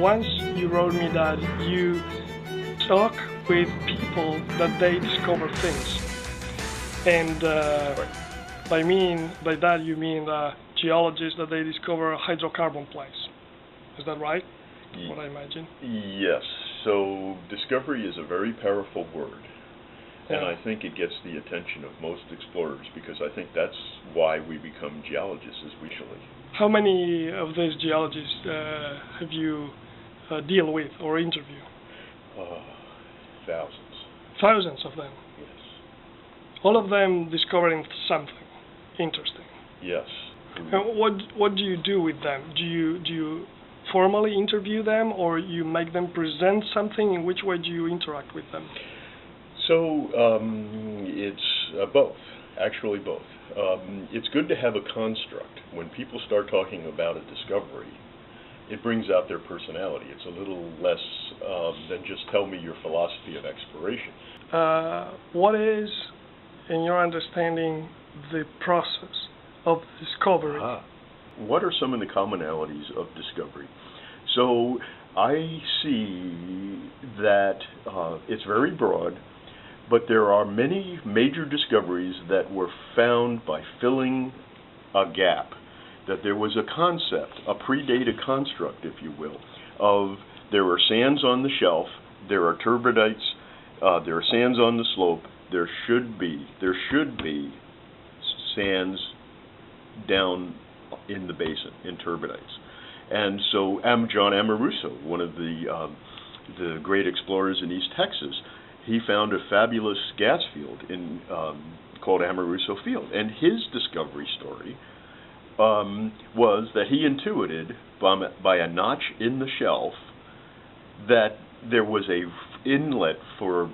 once you wrote me that you talk with people that they discover things, and by that you mean geologists that they discover hydrocarbon plays. Is that right? What I imagine? Yes. So discovery is a very powerful word. Yeah. And I think it gets the attention of most explorers because I think that's why we become geologists usually. How many of these geologists have you deal with or interview? Thousands. Thousands of them? Yes. All of them discovering something interesting? Yes. And what do you do with them? Do you formally interview them, or you make them present something? In which way do you interact with them? So it's both, actually both. It's good to have a construct. When people start talking about a discovery, it brings out their personality. It's a little less than just tell me your philosophy of exploration. What is, in your understanding, the process of discovery? What are some of the commonalities of discovery? So I see that it's very broad, but there are many major discoveries that were found by filling a gap, that there was a concept, a predated construct, if you will, of there are sands on the shelf, there are turbidites, there are sands on the slope, there should be sands down in the basin, in turbidites. And so John Amoruso, one of the great explorers in East Texas, he found a fabulous gas field called Amoruso Field. And his discovery story was that he intuited by a notch in the shelf that there was a inlet for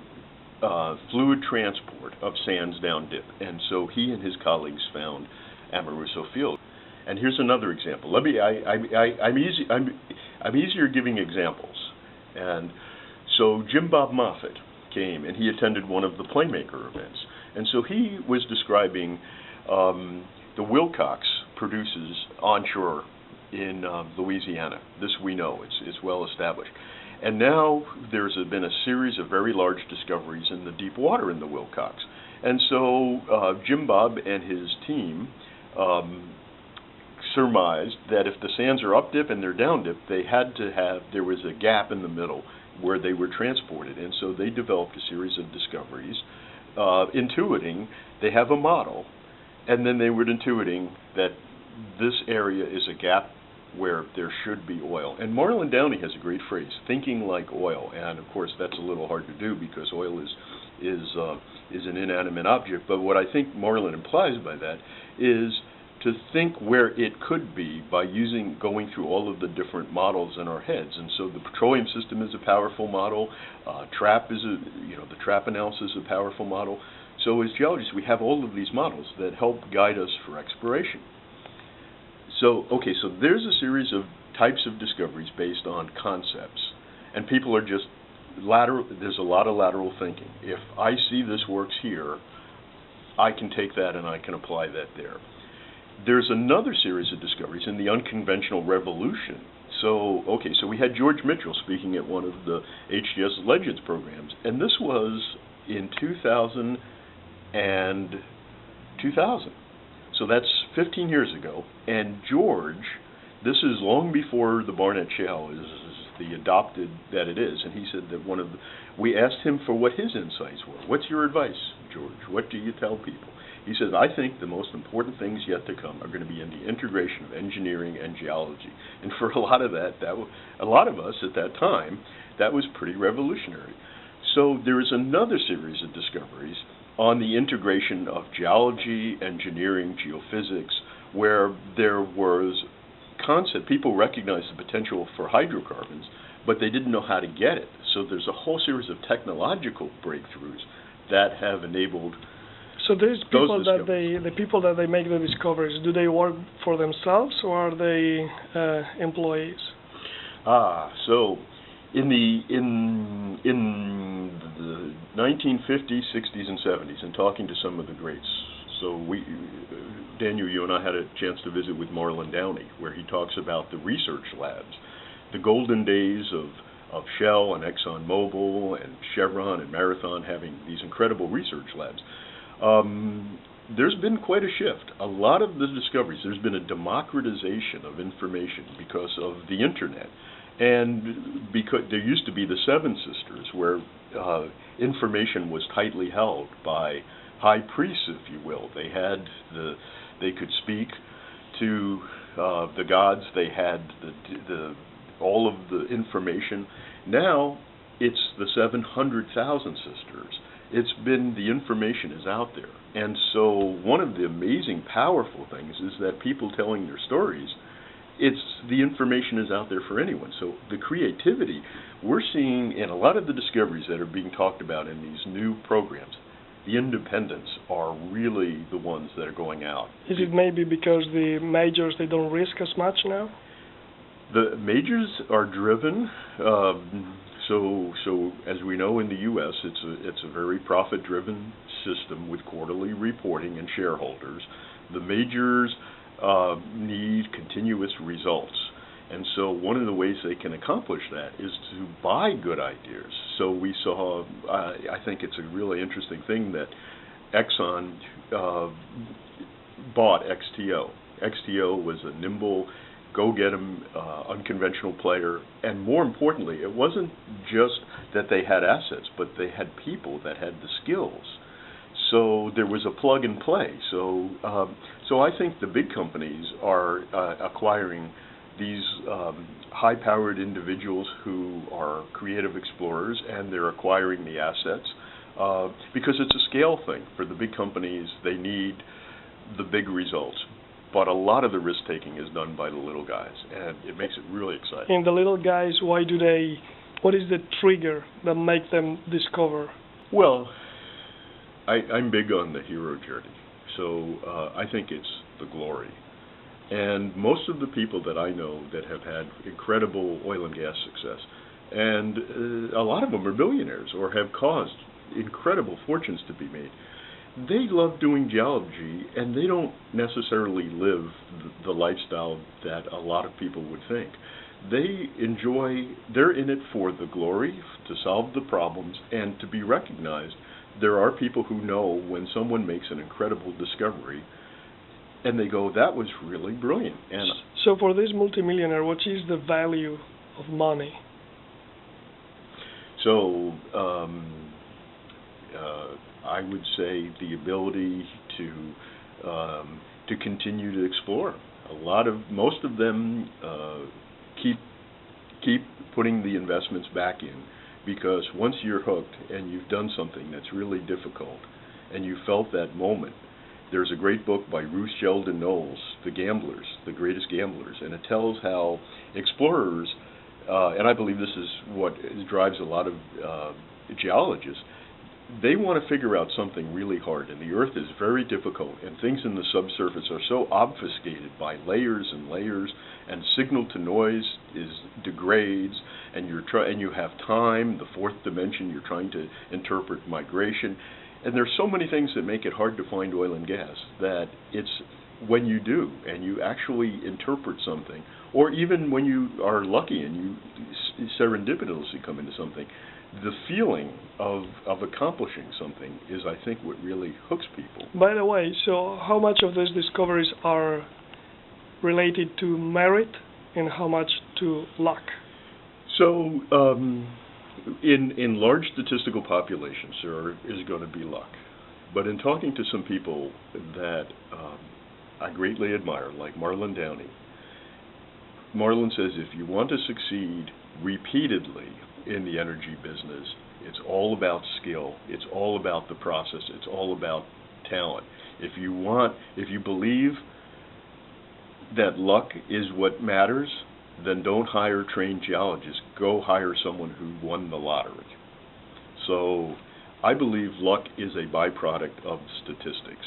fluid transport of sands down dip. And so he and his colleagues found Amoruso Field. And here's another example. I'm easier giving examples. And so Jim Bob Moffett came and he attended one of the Playmaker events. And so he was describing the Wilcox produces onshore in Louisiana. This we know, it's well established. And now there's been a series of very large discoveries in the deep water in the Wilcox. And so Jim Bob and his team surmised that if the sands are up dip and they're down dip, there was a gap in the middle where they were transported. And so they developed a series of discoveries, intuiting they have a model, and then they were intuiting that this area is a gap where there should be oil. And Marlon Downey has a great phrase, thinking like oil. And of course that's a little hard to do because oil is an inanimate object. But what I think Marlon implies by that is to think where it could be by going through all of the different models in our heads. And so the petroleum system is a powerful model. The trap analysis is a powerful model. So as geologists, we have all of these models that help guide us for exploration. So there's a series of types of discoveries based on concepts, and people are just there's a lot of lateral thinking. If I see this works here, I can take that and I can apply that there. There's another series of discoveries in the unconventional revolution. So we had George Mitchell speaking at one of the HGS Legends programs, and this was in 2000. So that's 15 years ago. And George, this is long before the Barnett Shale is the adopted that it is. And he said that we asked him for what his insights were. What's your advice, George? What do you tell people? He says, I think the most important things yet to come are going to be in the integration of engineering and geology. And for a lot of us at that time, that was pretty revolutionary. So there is another series of discoveries on the integration of geology, engineering, geophysics, where there was people recognized the potential for hydrocarbons, but they didn't know how to get it. So there's a whole series of technological breakthroughs that have enabled. So there's people the people that they make the discoveries, do they work for themselves or are they employees? So in the 1950s, 60s, and 70s, and talking to some of the greats. So Daniel, you and I had a chance to visit with Marlon Downey, where he talks about the research labs the golden days of Shell and ExxonMobil and Chevron and Marathon having these incredible research labs, there's been quite a shift. A lot of the discoveries, there's been a democratization of information because of the internet. And because there used to be the Seven Sisters, where information was tightly held by high priests, if you will. They could speak to the gods. They had all of the information. Now it's the 700,000 sisters. The information is out there. And so one of the amazing, powerful things is that people telling their stories, the information is out there for anyone. So the creativity we're seeing in a lot of the discoveries that are being talked about in these new programs, the independents are really the ones that are going out. Is it maybe because the majors, they don't risk as much now? The majors are driven. So as we know in the U.S., it's a very profit-driven system with quarterly reporting and shareholders. The majors need continuous results. And so one of the ways they can accomplish that is to buy good ideas. So we saw, I think it's a really interesting thing that Exxon bought XTO. XTO was a nimble, go-get-'em, unconventional player. And more importantly, it wasn't just that they had assets, but they had people that had the skills. So there was a plug and play. So I think the big companies are acquiring these high-powered individuals who are creative explorers, and they're acquiring the assets because it's a scale thing. For the big companies, they need the big results. But a lot of the risk-taking is done by the little guys, and it makes it really exciting. And the little guys, what is the trigger that makes them discover? Well, I'm big on the hero journey, so I think it's the glory. And most of the people that I know that have had incredible oil and gas success, and a lot of them are billionaires or have caused incredible fortunes to be made, they love doing geology, and they don't necessarily live the lifestyle that a lot of people would think. They're in it for the glory, to solve the problems, and to be recognized. There are people who know when someone makes an incredible discovery, and they go, that was really brilliant. And so for this multimillionaire, what is the value of money? So I would say the ability to continue to explore. Most of them keep putting the investments back in, because once you're hooked and you've done something that's really difficult and you felt that moment. There's a great book by Ruth Sheldon Knowles, The Gamblers, The Greatest Gamblers, and it tells how explorers, and I believe this is what drives a lot of geologists, they want to figure out something really hard, and the Earth is very difficult, and things in the subsurface are so obfuscated by layers and layers, and signal to noise degrades, and you have time, the fourth dimension, you're trying to interpret migration. And there's so many things that make it hard to find oil and gas that it's when you do and you actually interpret something, or even when you are lucky and you serendipitously come into something, the feeling of accomplishing something is, I think, what really hooks people. By the way, so how much of these discoveries are related to merit and how much to luck? So, in large statistical populations, there is going to be luck. But in talking to some people that I greatly admire, like Marlon Downey, Marlon says if you want to succeed repeatedly in the energy business, it's all about skill, it's all about the process, it's all about talent. If you believe that luck is what matters, then don't hire trained geologists. Go hire someone who won the lottery. So I believe luck is a byproduct of statistics.